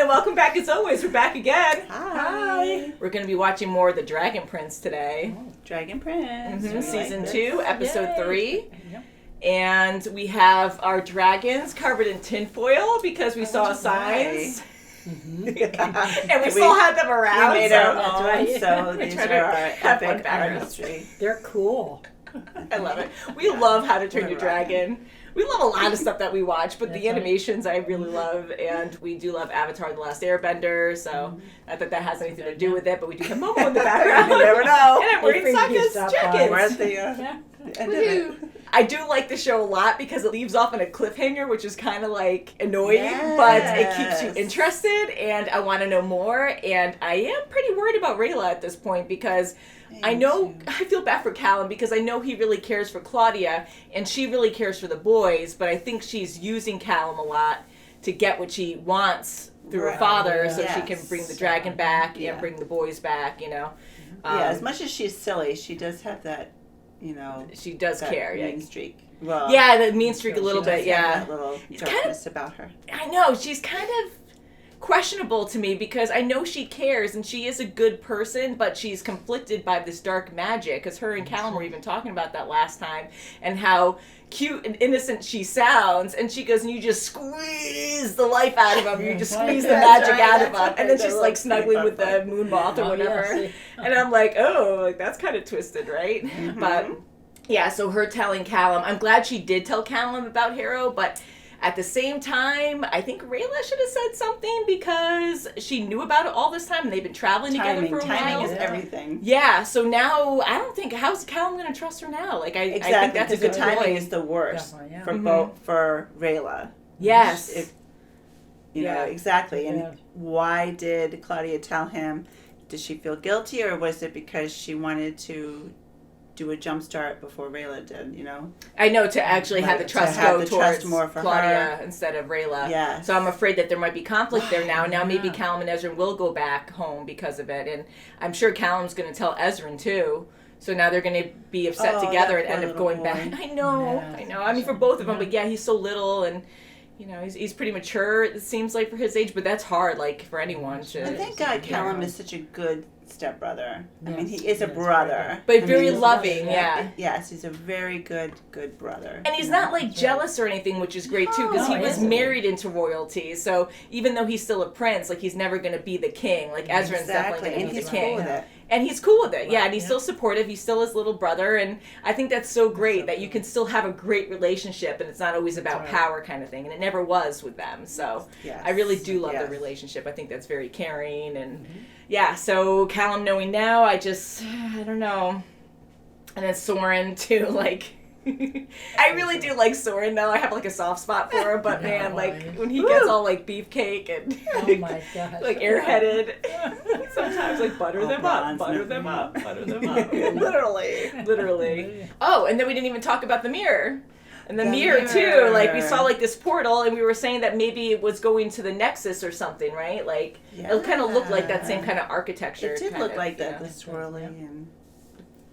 and welcome back as always. We're back again. Hi. We're going to be watching more of The Dragon Prince today. Oh, Dragon Prince. Season 2, episode 3. Yep. And we have our dragons covered in tinfoil because we saw signs. Mm-hmm. And we still had them around. We made our own, right. so these are our epic backgrounds. artistry. They're cool. I love it. We love How to Train Your Dragon. We love a lot of stuff that we watch, but the animations I really love, and we do love Avatar: The Last Airbender, so not that that has anything to do with it, but we do have Momo in the background. You never know. And I'm wearing Sokka's jacket. We're at the end of it. I do like the show a lot because it leaves off on a cliffhanger, which is kind of like annoying, but it keeps you interested, and I want to know more, and I am pretty worried about Rayla at this point because I know, I feel bad for Callum because I know he really cares for Claudia and she really cares for the boys, but I think she's using Callum a lot to get what she wants through her father so she can bring the dragon back and bring the boys back, you know. As much as she's silly, she does have that, you know. She does care. Mean streak. Well, the mean streak a little bit, that little darkness about her. I know, she's kind of questionable to me because I know she cares and she is a good person, but she's conflicted by this dark magic because her and Callum were even talking about that last time and how cute and innocent she sounds, and she goes, and you just squeeze the life out of him, you just squeeze the magic out of him, and then she's like snuggling with the moon moth or whatever, and I'm like, oh, like that's kind of twisted, right? But yeah, so her telling Callum, I'm glad she did tell Callum about Harrow, but at the same time, I think Rayla should have said something because she knew about it all this time and they've been traveling together for a while. Timing is everything. Yeah, so now I don't think, how's Callum going to trust her now? Like, I think that's a good timing is the worst for Rayla. Yes. You know, exactly. And why did Claudia tell him? Did she feel guilty or was it because she wanted to do a jump start before Rayla did, you know? I know, to actually have the trust go towards more for Claudia her instead of Rayla. Yeah. So I'm afraid that there might be conflict there now. Now maybe Callum and Ezra will go back home because of it. And I'm sure Callum's going to tell Ezra too. So now they're going to be upset together and end up going back. I know. I mean, for both of them. But yeah, he's so little and, you know, he's pretty mature, it seems like, for his age. But that's hard, like, for anyone to... And thank God Callum is such a good stepbrother. I mean, he is a brother. But very loving, Yes, he's a very good brother. And he's not, like, jealous or anything, which is great, too, because he was married into royalty. So even though he's still a prince, like, he's never going to be the king. Like, Ezra's definitely going to be the king. Cool with it. And he's cool with it, and he's still supportive. He's still his little brother, and I think that's so great that you can still have a great relationship, and it's not always about power kind of thing, and it never was with them. So I really do love the relationship. I think that's very caring, and so Callum knowing now, I don't know. And then Soren too, like... I really do like Soren though. I have like a soft spot for him, but man, like when he gets all like beefcake and like airheaded, sometimes like butter them up. Literally. Oh, and then we didn't even talk about the mirror. And the mirror too, like we saw like this portal and we were saying that maybe it was going to the Nexus or something, right? Like it kind of looked like that same kind of architecture. It did look like that, the swirling and...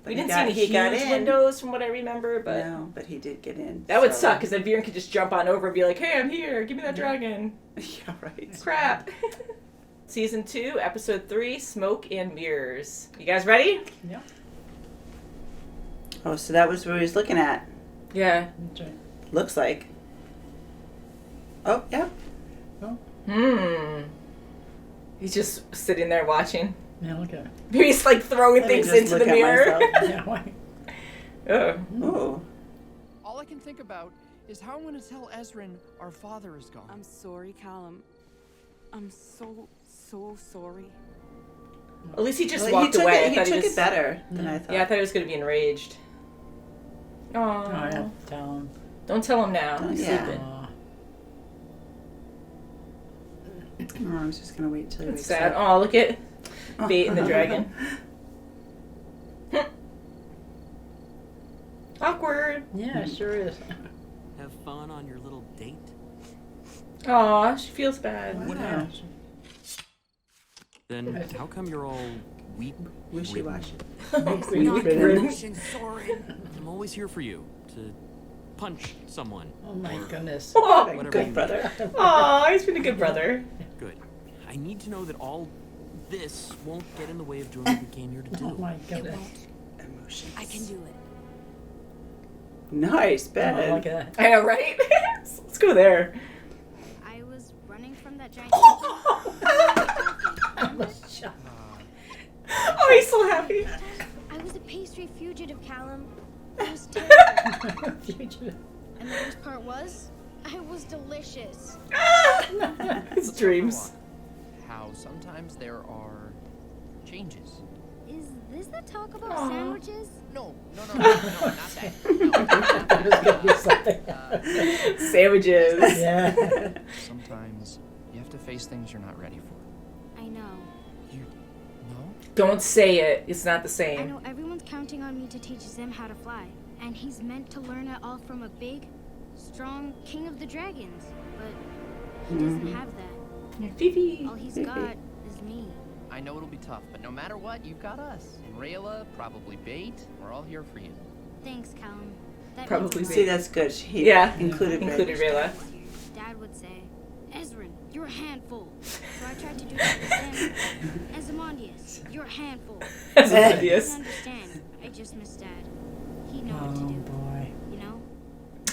We didn't see any huge windows from what I remember, but... No, but he did get in. That would suck, because then Viren could just jump on over and be like, hey, I'm here, give me that dragon. Yeah, right. Crap. Season 2, Episode 3, Smoke and Mirrors. You guys ready? Yeah. Oh, so that was what he was looking at. Yeah. That's right. Looks like. Oh, yeah. Oh. He's just sitting there watching. Yeah, look at it. Maybe he's like throwing things into the mirror. Oh. All I can think about is how I'm going to tell Ezrin our father is gone. I'm sorry, Callum. I'm so sorry. At least he just walked away. He took it better than I thought. Yeah, I thought he was going to be enraged. Oh, I have to tell him. Don't tell him now. He's sleeping. I was just going to wait till he wakes sad. up. Oh, look at Bait and the dragon. Awkward. Yeah, it sure is. Have fun on your little date? Aw, she feels bad. What happened? Then how come you're all wishy-washy? I'm always here for you to punch someone. Oh my goodness. Oh, Whatever good you brother. Aw, he's been a good brother. Good. I need to know that all this won't get in the way of doing what we came here to do. Oh my It goodness. won't. Emotions. I can do it. Nice, Oh, Ben. look at I know, right? Let's go there. I was running from that giant. that. Oh, he's so happy. I was a pastry fugitive, Callum. It was terrible. Fugitive. And the worst part was, I was delicious. His dreams. How sometimes there are changes. Is this the talk about Aw. sandwiches? No, not that. That was gonna be something. Sandwiches. Yeah. Sometimes you have to face things you're not ready for. I know. You know? Don't say it. It's not the I same. know everyone's counting on me to teach Zim how to fly. And he's meant to learn it all from a big, strong king of the dragons. But he doesn't have that. Fifi. All he's got is me. I know it'll be tough, but no matter what, you've got us. And Rayla, probably Bait, we're all here for you. Thanks, Callum. That Probably means a See, lot. that's good. He Yeah, included included Ray. Rayla. Dad would say, Ezrin, you're a handful. So I tried to do that with Zim. And Zimondius, you're a handful. That's I obvious. understand. I just miss Dad. He'd know Oh what to do, boy. you know?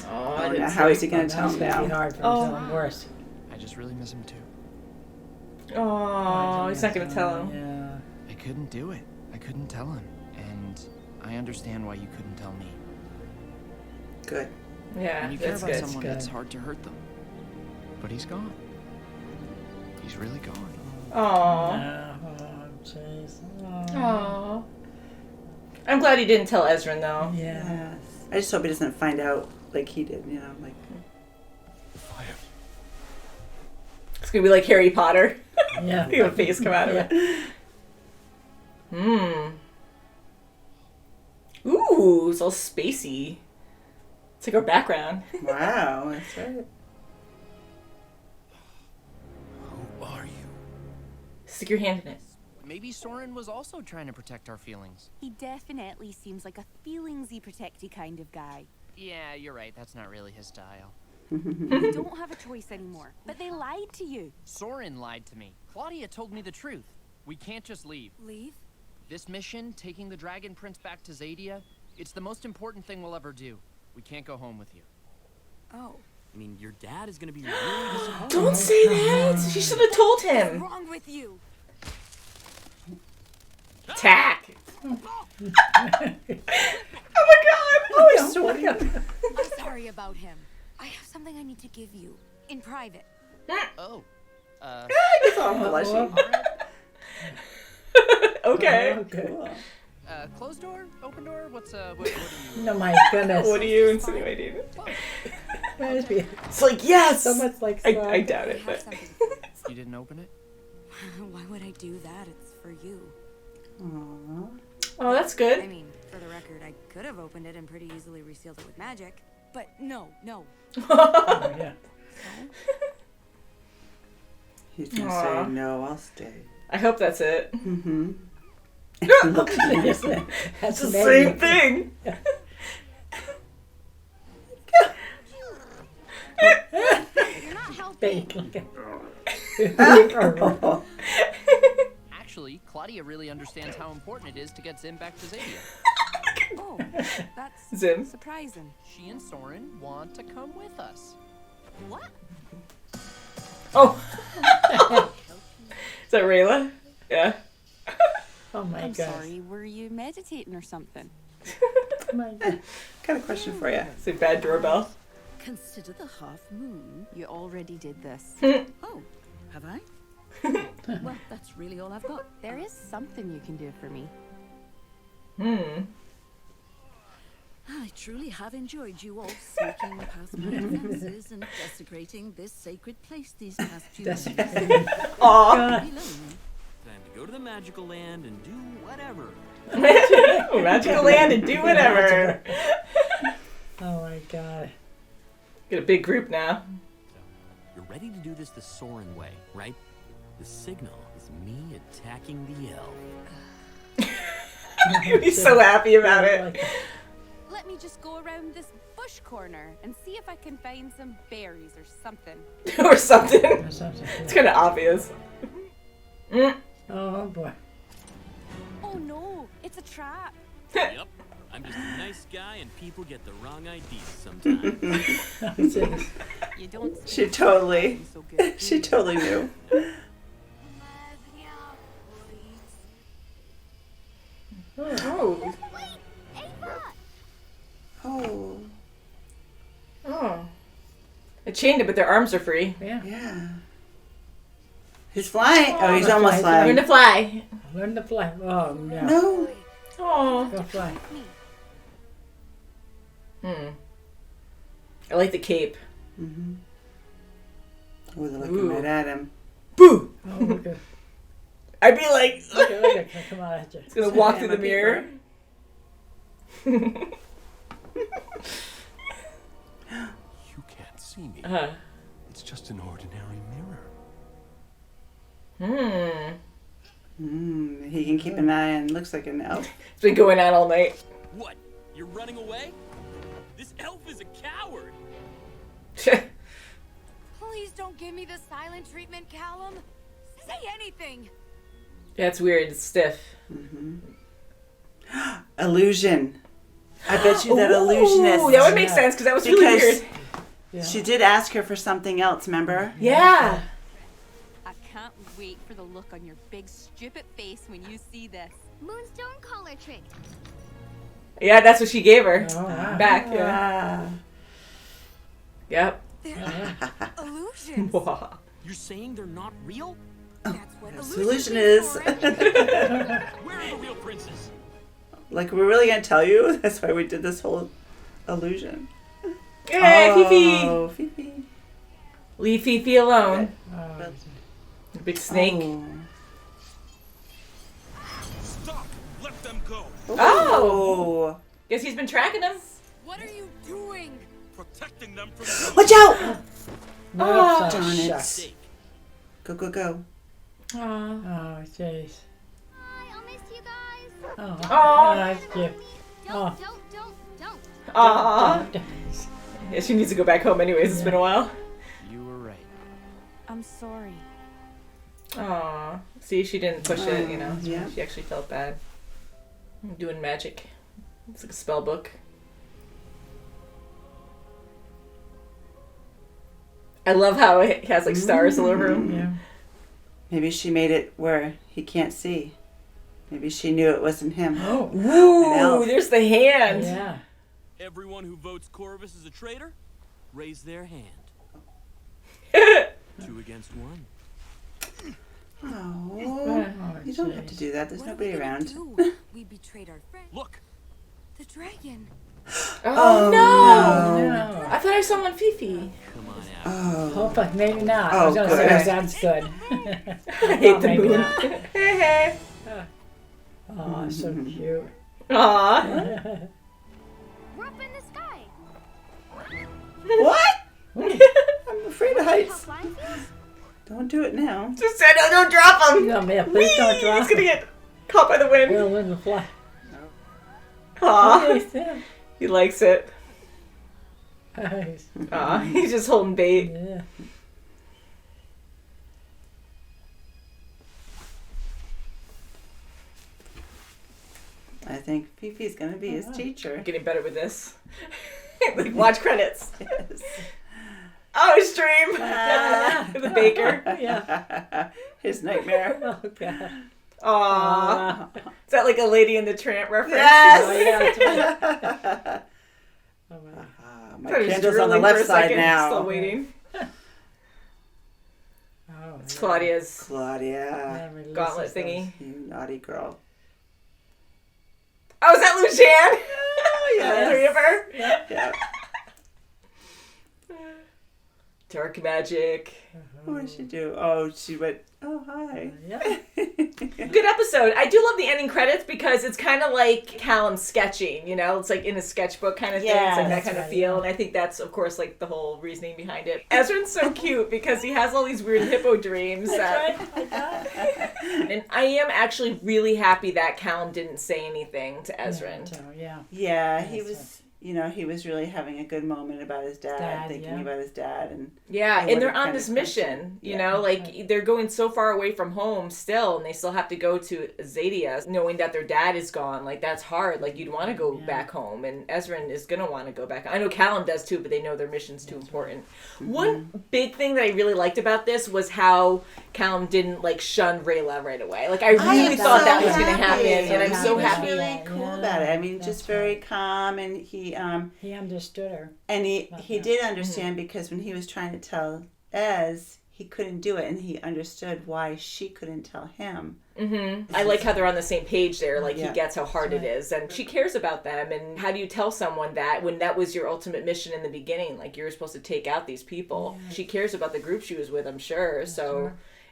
Oh, Oh, now how is he going to tell That's him gonna be now? hard for him Oh. to tell him worse. I just really miss him too. Oh, he's not gonna tell him. Yeah. I couldn't do it. I couldn't tell him. And I understand why you couldn't tell me. Good. Yeah, When you care that's about good. someone, good. it's hard to hurt them. But he's gone. He's really gone. Aw. Oh, jeez. Oh. Aw. I'm glad he didn't tell Ezra though. Yeah. Yes. I just hope he doesn't find out like he did, you know, like. It's gonna be like Harry Potter. Yeah. You have a face come out of it. Ooh, it's all spacey. It's like our background. Wow, that's right. Who are you? Stick your hand in it. Maybe Soren was also trying to protect our feelings. He definitely seems like a feelingsy protecty kind of guy. Yeah, you're right. That's not really his style. You don't have a choice anymore. But they lied to you. Soren lied to me. Claudia told me the truth. We can't just leave. Leave? This mission, taking the Dragon Prince back to Zadia, it's the most important thing we'll ever do. We can't go home with you. Oh. I mean, your dad is gonna be really disappointed. Don't say that. She should have told What's him. wrong with you? Tack. Oh my god. Oh, he's sweating. I'm sorry about him. I have something I need to give you. In private. Oh. It's all blushing. Okay. Okay. Cool. Closed door? Open door? What are you? No, my goodness. What are you insinuating? That'd be It's like, yes. so much like I Sonic. doubt I it, have but something. You didn't open it? Why would I do that? It's for you. Aww. oh, that's I good. mean, for the record, I could have opened it and pretty easily resealed it with magic. But no. Oh, yeah. He's gonna Aw. say no. I'll stay. I hope that's it. Mm-hmm. Yes, It's that's the same amazing. thing. You're not helping. Fake. Look at- Actually, Claudia really understands how important it is to get Zim back to Zadia. Oh, that's Zim. surprising. She and Soren want to come with us. What? Oh. Is that Rayla? Yeah. Oh my I'm gosh. sorry. Were you meditating or something? Oh my God. Got a question for you. It's a bad doorbell. Consider the half moon. You already did this. Oh, have I? Well, that's really all I've got. There is something you can do for me. I truly have enjoyed you all sneaking past my defenses and desecrating this sacred place these past few months. Aw. Be lonely. Time to go to the magical land and do whatever. Magical land and do whatever. Oh my God. Get a big group now. So, you're ready to do this the Soren way, right? The signal is me attacking the elf. He's so happy about it. Let me just go around this bush corner and see if I can find some berries or something. Or something. Or something. It's kind of obvious. Oh boy. Oh no, it's a trap. Yep. I'm just a nice guy and people get the wrong ideas sometimes. You don't She totally, so good. she totally knew. Oh. Oh, Oh. They chained him, but their arms are free. Yeah. yeah. He's flying. Oh, he's Oh, almost flying. Learn to flying. fly. Learn to fly. Oh no. No. Oh. Go fly. I like the cape. Mm-hmm. Oh, they're looking Ooh. right at him. Boo! Oh, look at I'd be like, look at come on at you. it's gonna walk through I'm the a mirror. You can't see me. It's just an ordinary mirror. He can keep an eye on. Looks like an elf. It's been going on all night. What? You're running away? This elf is a coward. Please don't give me the silent treatment, Callum. Say anything. Yeah, it's weird. It's stiff. Illusion. I bet you that illusionist. Ooh, that would make sense because that was really Because weird. Yeah. she did ask her for something else, remember? Yeah. I can't wait for the look on your big stupid face when you see this. Moonstone collar trick. Yeah, that's what she gave her. Oh, wow. Back, yeah. Yep. Illusions. You're saying they're not real? That's what Illusion illusions is. mean for it. Where are the real princes? Like, we're really gonna tell you? That's why we did this whole illusion. Hey, Oh, Fifi. Fifi. Leave Fifi alone. Oh, Big snake. Oh. Stop! Let them go! Oh. Guess he's been tracking him. What are you doing? Protecting them from Watch out! no, darn it. shucks. Go, go, go. Aw. Oh, jeez. Hi, I'll miss you guys. Oh, Aw. that's cute. Oh. Don't. Aw. Yeah, she needs to go back home anyways. It's been a while. You were right. I'm sorry. Aw. See, she didn't push it, you know. Yeah. She actually felt bad. I'm doing magic. It's like a spell book. I love how it has like stars all over him. Yeah. Maybe she made it where he can't see. Maybe she knew it wasn't him. Oh. An Ooh, elf. there's the hand. Yeah. Everyone who votes Corvus is a traitor, raise their hand. 2 against 1. Oh. Oh, You don't have jeez. to do that. There's What are nobody we gonna around. do? We betrayed our friend. Look, The dragon. Oh, no. No. I thought I saw one Fifi. come on out. Oh. Hopefully, maybe not. Oh, I was gonna good. say that's good. I hate the Maybe moon. not. Hey, hey. Oh, so cute. Aw. We're up in the sky. What? I'm afraid of How heights. flying feels? Don't do it now. Just said, no, don't drop him. No, man, please don't drop He's gonna get caught by the wind. We'll win the fly. Aw. Yeah. He likes it. Nice. Aw. He's just holding bait. Yeah. I think Fifi's gonna be his teacher. Getting better with this. Like, watch credits. Yes. Oh, stream. The baker. Yeah. His nightmare. Oh, God. Aw. Is that like a Lady in the Tramp reference? Yes. Oh, yeah, that's right. Oh, wow. My I thought he was candle's on the drilling for left a side second. now. Still waiting. Oh, It's yeah. Claudia's Claudia, Yeah, releases gauntlet those. thingy. you naughty girl. Oh, is that Lucianne? yes. The three of her? Yeah. Dark magic. What did she do? Oh, she went, oh, hi. Yeah. Good episode. I do love the ending credits because it's kind of like Callum sketching, you know? It's like in a sketchbook kind of thing. Yeah, It's like that that's kind of right, feel. yeah. And I think that's, of course, like the whole reasoning behind it. Ezra's so cute because he has all these weird hippo dreams. And I am actually really happy that Callum didn't say anything to Ezra. So, yeah. Yeah, he That's was you know, he was really having a good moment about his dad, thinking about his dad. And and they're on this mission, you know, like they're going so far away from home still, and they still have to go to Zadia, knowing that their dad is gone. Like, that's hard. Like, you'd want to go back home, and Ezrin is going to want to go back. I know Callum does too, but they know their mission's too important. Mm-hmm. One big thing that I really liked about this was how Callum didn't, like, shun Rayla right away. Like, I really thought that was going to happen, and I'm so happy. He was really cool about it. I mean, just very calm, and he understood her. And he did understand because when he was trying to tell Ez, he couldn't do it, and he understood why she couldn't tell him. Mm-hmm. I like how they're on the same page there. Like, he gets how hard it is, and she cares about them. And how do you tell someone that when that was your ultimate mission in the beginning? Like, you're supposed to take out these people. She cares about the group she was with, I'm sure.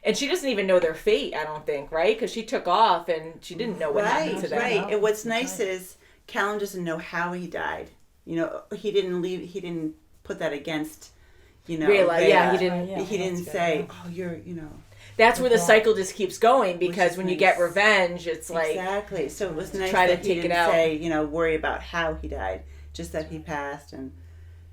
And she doesn't even know their fate, I don't think, right? Because she took off, and she didn't know what happened to them. Right. And what's nice is Callum doesn't know how he died. You know, he didn't put that against, you know, Rayla. Yeah, he didn't say, oh, you're, you know. That's where the cycle just keeps going, because when you get revenge, it's like... Exactly. So it was nice try that to he take didn't it out. say, you know, worry about how he died, just that he passed. And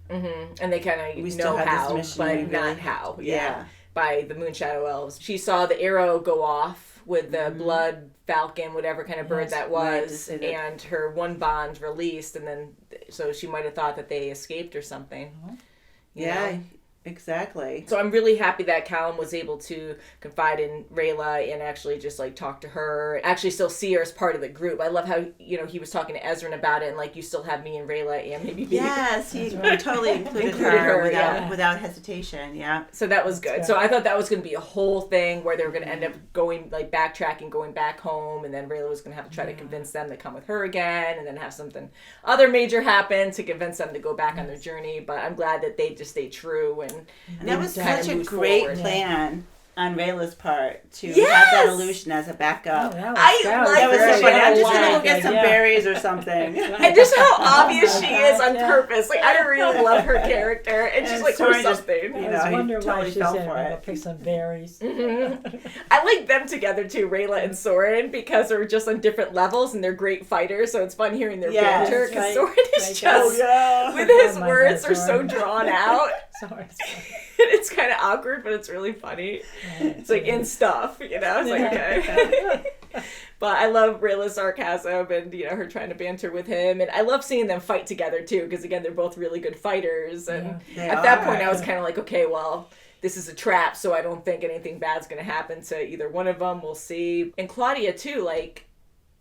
and they kind of know how, but not how. Yeah. By the Moonshadow Elves. She saw the arrow go off with the blood falcon, whatever kind of bird that was, and her one bond released, and then so she might have thought that they escaped or something. You know? Exactly. So I'm really happy that Callum was able to confide in Rayla and actually just like talk to her, actually still see her as part of the group. I love how, you know, he was talking to Ezrin about it, and like, you still have me and Rayla and maybe me. Yes, he totally included her without hesitation. Yeah. So that was good. So I thought that was going to be a whole thing where they were going to end up going, like, backtracking, going back home, and then Rayla was going to have to try to convince them to come with her again, and then have something other major happen to convince them to go back on their journey. But I'm glad that they just stayed true and that was such a great plan on Rayla's part to have that illusion as a backup. That was so funny. I'm just going to go get some berries or something. And just how obvious she is on purpose. Like, I really love her character. And she's like, for something. You know, I wonder why she said, go pick some berries. I like them together too, Rayla and Soren, because they're just on different levels and they're great fighters. So it's fun hearing their banter, because Soren is just, with his words, are so drawn out. It's kind of awkward, but it's really funny. It's like in stuff, you know? It's like, okay. But I love Rayla's sarcasm and, you know, her trying to banter with him. And I love seeing them fight together, too, because, again, they're both really good fighters. And at that point, I was kind of like, okay, well, this is a trap, so I don't think anything bad's going to happen to either one of them. We'll see. And Claudia, too, like,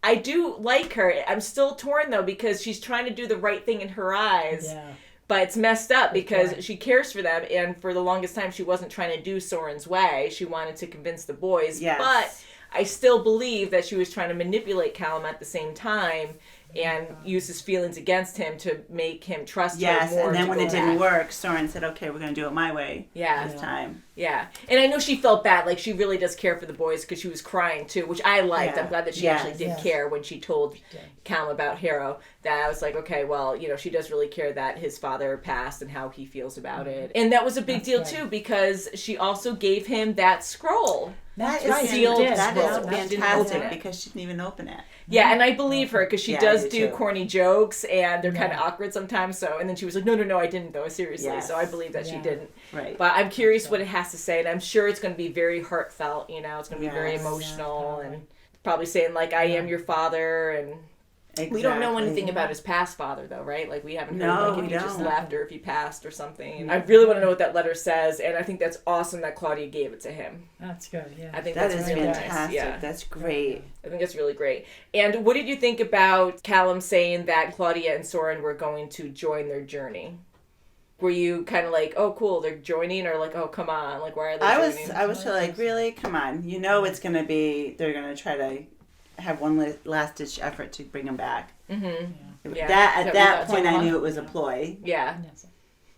I do like her. I'm still torn, though, because she's trying to do the right thing in her eyes. Yeah. But it's messed up because she cares for them, and for the longest time she wasn't trying to do Soren's way. She wanted to convince the boys. Yes. But I still believe that she was trying to manipulate Callum at the same time and use his feelings against him to make him trust her more. Yes, and then when it didn't work, Soren said, okay, we're going to do it my way this time. Yeah, and I know she felt bad. Like, she really does care for the boys because she was crying, too, which I liked. I'm glad that she actually did care when she told Callum about Harrow. That I was like, okay, well, you know, she does really care that his father passed and how he feels about it. And that was a big deal, too, because she also gave him that scroll. That is fantastic because she didn't even open it. Yeah, and I believe her because she does do corny jokes and they're kind of awkward sometimes. So, and then she was like, no, I didn't though, seriously. Yes. So I believe that she didn't. Right. But I'm curious what it has to say, and I'm sure it's going to be very heartfelt. You know, it's going to be very emotional and probably saying like, "I am your father," and. Exactly. We don't know anything about his past father, though, right? Like, we haven't heard like if he just left or if he passed or something. And I really want to know what that letter says, and I think that's awesome that Claudia gave it to him. That's good, yeah. I think that that's is really fantastic. nice. Yeah. That's great. I think that's really great. And what did you think about Callum saying that Claudia and Soren were going to join their journey? Were you kind of like, oh, cool, they're joining, or like, oh, come on, like, why are they joining? I was like, really? Come on. You know it's going to be, they're going to try to have one last-ditch effort to bring him back. Mm-hmm. Yeah. At that point, I knew it was a ploy. Yeah.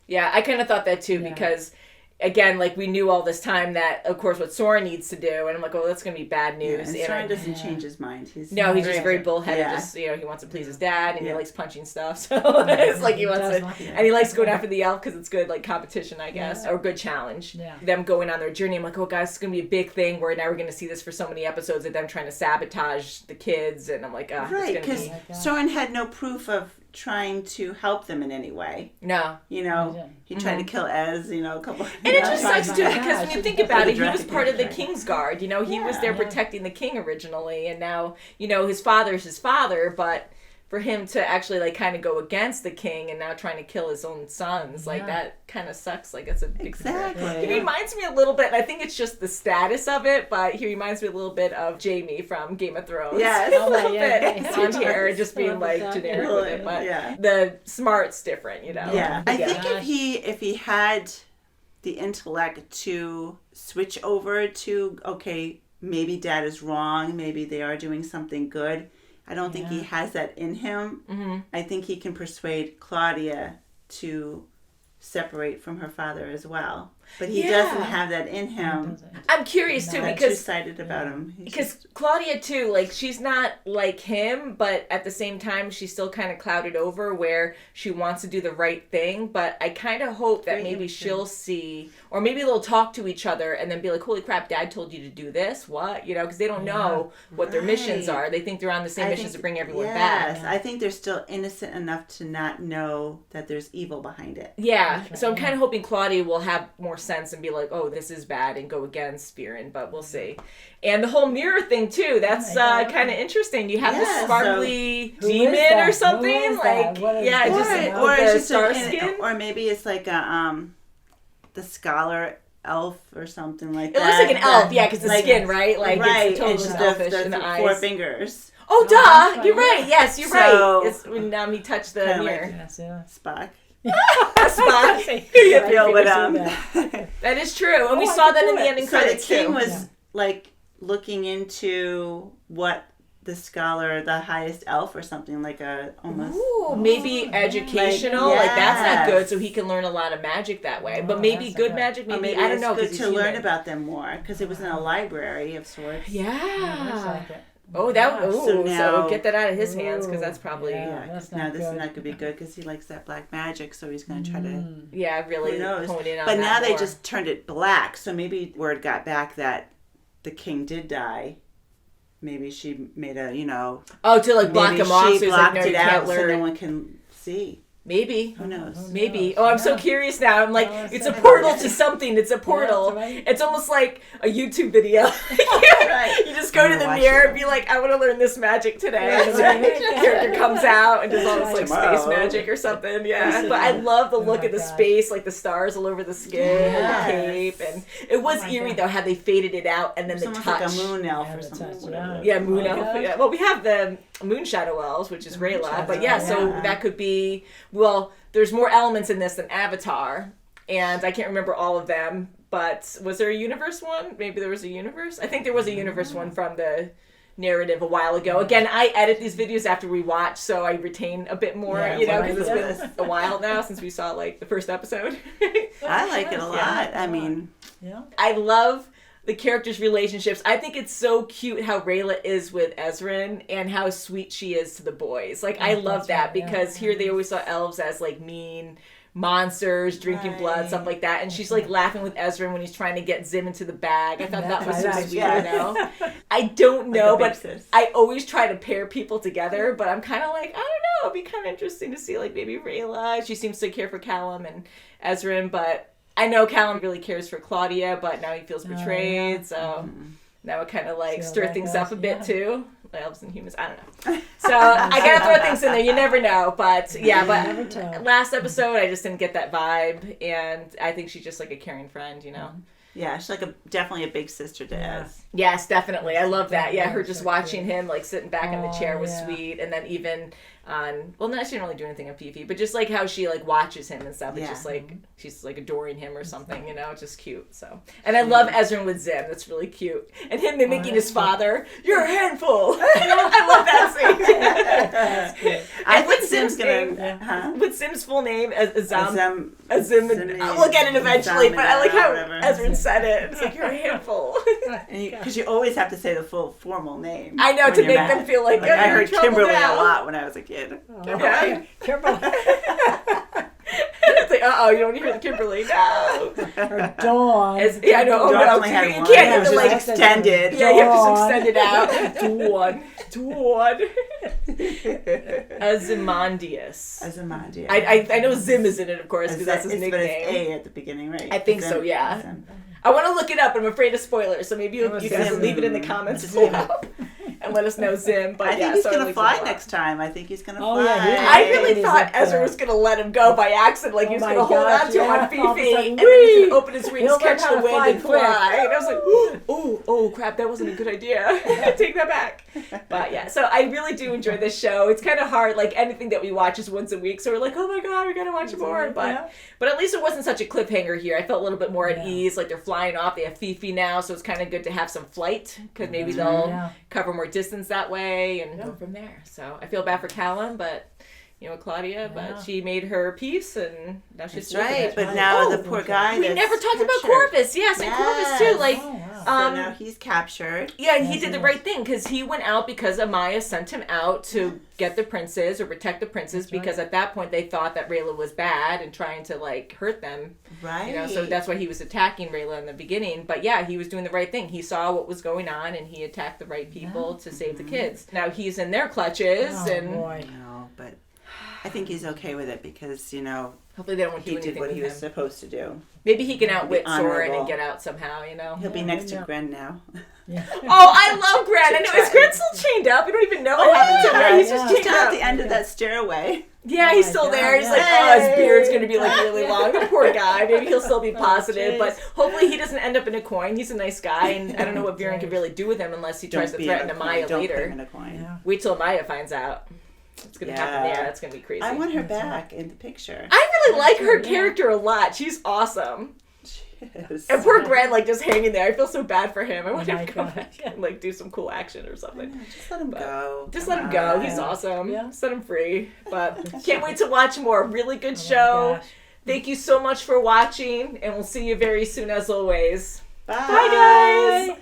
Yeah, I kind of thought that, too, because... Again, like, we knew all this time that, of course, what Soren needs to do, and I'm like, oh, that's going to be bad news. Yeah, and Soren doesn't change his mind. He's just very bullheaded. Just, you know, he wants to please his dad, and he likes punching stuff. So it's like he wants to, and he likes going after the elf because it's good, like, competition, I guess, or good challenge. Yeah. Them going on their journey, I'm like, oh, guys, it's going to be a big thing. We're never going to see this for so many episodes of them trying to sabotage the kids, and I'm like, right, because Soren had no proof of trying to help them in any way. No. You know, he tried to kill Ez, you know, a couple. And it just sucks too, because when you think about it, he was part of the Right. King's Guard. You know, he was there protecting the king originally, and now, you know, his father's his father, but for him to actually like kind of go against the king and now trying to kill his own sons, like that kind of sucks. Like it's a big Exactly. He reminds me a little bit, and I think it's just the status of it, but he reminds me a little bit of Jamie from Game of Thrones. Yes. a little yeah, bit on here, just being like generic with it, but the smart's different, you know. Yeah, I think if he had the intellect to switch over to, okay, maybe Dad is wrong, maybe they are doing something good. I don't think he has that in him. Mm-hmm. I think he can persuade Claudia to separate from her father as well. But he doesn't have that in him. I'm curious too, I'm because two-sided about him. Because Claudia too, like she's not like him, but at the same time she's still kind of clouded over where she wants to do the right thing. But I kind of hope that maybe she'll see, or maybe they'll talk to each other and then be like, "Holy crap, Dad told you to do this? What?" You know, because they don't know what their missions are. They think they're on the same missions to bring everyone back. Yes, I think they're still innocent enough to not know that there's evil behind it. Yeah, so I'm kind of hoping Claudia will have more sense and be like, "Oh, this is bad," and go against Viren, but we'll see. And the whole mirror thing too, that's kind of interesting. You have this sparkly demon or something, like or it's just star skin, or maybe it's like a the scholar elf or something like it that. It looks like an elf, because the skin, right? Like it's totally just elfish the in the eyes. 4 fingers. Oh, duh! You're right. Yes, you're right. It's when he touched the mirror. Like Spock. Spock. You feel with that is true, and we saw that in the ending credits too. So the king was like looking into what the scholar, the highest elf or something, like a almost. Ooh, maybe educational. Like that's not good, so he can learn a lot of magic that way. But maybe good magic. Maybe I don't know. It's good to learn about them more because it was in a library of sorts. Yeah. So get that out of his hands because that's probably this is not going to be good because he likes that black magic, so he's going to try to really hone in on but that now more. They just turned it black, so maybe word got back that the king did die. Maybe she made a to like block him off, so he's like, no, you can't learn. So no one can see. Maybe. Who knows? Maybe. Oh, I'm so curious now. I'm like, it's a portal to something. It's a portal. It's almost like a YouTube video. You just go to the mirror and be like, I want to learn this magic today. And the character comes out and does all this like space magic or something. Yeah. But I love the look of the space, like the stars all over the skin and the cape. And it was eerie though how they faded it out and then the touch. Like a moon elf or something. Yeah, moon elf. Yeah. Well, we have the moon shadow elves, which is Rayla. But so that could be. Well, there's more elements in this than Avatar, and I can't remember all of them, but was there a universe one? Maybe there was a universe? I think there was a universe one from the narrative a while ago. Again, I edit these videos after we watch, so I retain a bit more, because it's been a while now since we saw, like, the first episode. I like it a lot. I mean... I love the characters' relationships. I think it's so cute how Rayla is with Ezrin and how sweet she is to the boys. Like, I love that because here they always saw elves as, like, mean monsters, drinking blood, stuff like that. And she's, like, laughing with Ezrin when he's trying to get Zim into the bag. I thought that was so sweet, I don't know, but I always try to pair people together, but I'm kind of like, I don't know, it'd be kind of interesting to see, like, maybe Rayla. She seems to care for Callum and Ezrin, but I know Callum really cares for Claudia, but now he feels betrayed, so that would kind of like stir things up a bit too. Elves and humans, I don't know. So I gotta throw things in there. You never know, but last episode I just didn't get that vibe, and I think she's just like a caring friend, Yeah, she's like definitely a big sister to Ez. Yes, definitely. I love that. Yeah, her just watching him like sitting back in the chair was sweet, and then even on she didn't really do anything on Fifi, but just like how she like watches him and stuff. It's just like she's like adoring him or something, It's just cute. So, and I love Ezrin with Zim. That's really cute, and him mimicking his father. You're a handful. I love that scene. That's good. I think Zim's gonna. With Zim's full name Azim. We'll get it eventually, but I like how Ezrin said it. It's like you're a handful. Because you always have to say the full formal name. I know, to make them feel like I heard Kimberly a lot when I was a kid. Kimberly. It's like, you don't hear the Kimberly. No. Or Dawn. I know. Dawn only had one. You can't It was like extended. Yeah, you have to extend it out. What? Ozymandias. Ozymandias. I know Zim is in it, of course, because that's his But nickname. it's A at the beginning, right? I think so, yeah. I want to look it up, but I'm afraid of spoilers, so maybe you guys will leave it in the comments below and let us know Zim. But I think he's going to fly next time. I think he's going to fly. Yeah, I really thought Ezra was going to let him go by accident, like he was going to hold on to him on Fifi, and then he can open his wings, catch the wind, and fly. And I was like, oh, crap, that wasn't a good idea. Take that back. But yeah, so I really do enjoy this show. It's kind of hard, like anything that we watch is once a week, so we're like, oh my god, we got to watch more. But at least it wasn't such a cliffhanger here. I felt a little bit more at ease, like they're flying off. They have Fifi now, so it's kind of good to have some flight, because maybe they'll cover more distance that way and go from there. So I feel bad for Callum, but Claudia, but she made her peace and now she's right. But now the poor guy. We never talked about Corvus. Yes, and Corvus too. Like, so now he's captured. Yeah, and he did the right thing because he went out because Amaya sent him out to get the princes or protect the princes because at that point they thought that Rayla was bad and trying to like hurt them. Right. So that's why he was attacking Rayla in the beginning. But yeah, he was doing the right thing. He saw what was going on and he attacked the right people to save the kids. Now he's in their clutches No, but I think he's okay with it because, hopefully they don't he did what he was supposed to do. Maybe he can outwit Soren and get out somehow, He'll be next to Gren now. Yeah. Oh, I love Gren. I know. Is Gren still chained up? I don't even know what happened to her. He's just chained up at the end of that stairway. Yeah, he's still there. He's like, his beard's going to be like really long. The poor guy. Maybe he'll still be positive, but hopefully he doesn't end up in a coin. He's a nice guy, and I don't know what Viren could really do with him unless he tries to threaten Amaya later. Wait till Amaya finds out. It's going to happen. Yeah, that's going to be crazy. I want her back in the picture. I really like her character a lot. She's awesome. Yes. And poor Grant, just hanging there. I feel so bad for him. I want him to come back and do some cool action or something. Just let him go. Just let him go. He's awesome. Yeah. Set him free. But can't wait to watch more. Really good show. Thank you so much for watching, and we'll see you very soon as always. Bye. Bye, guys.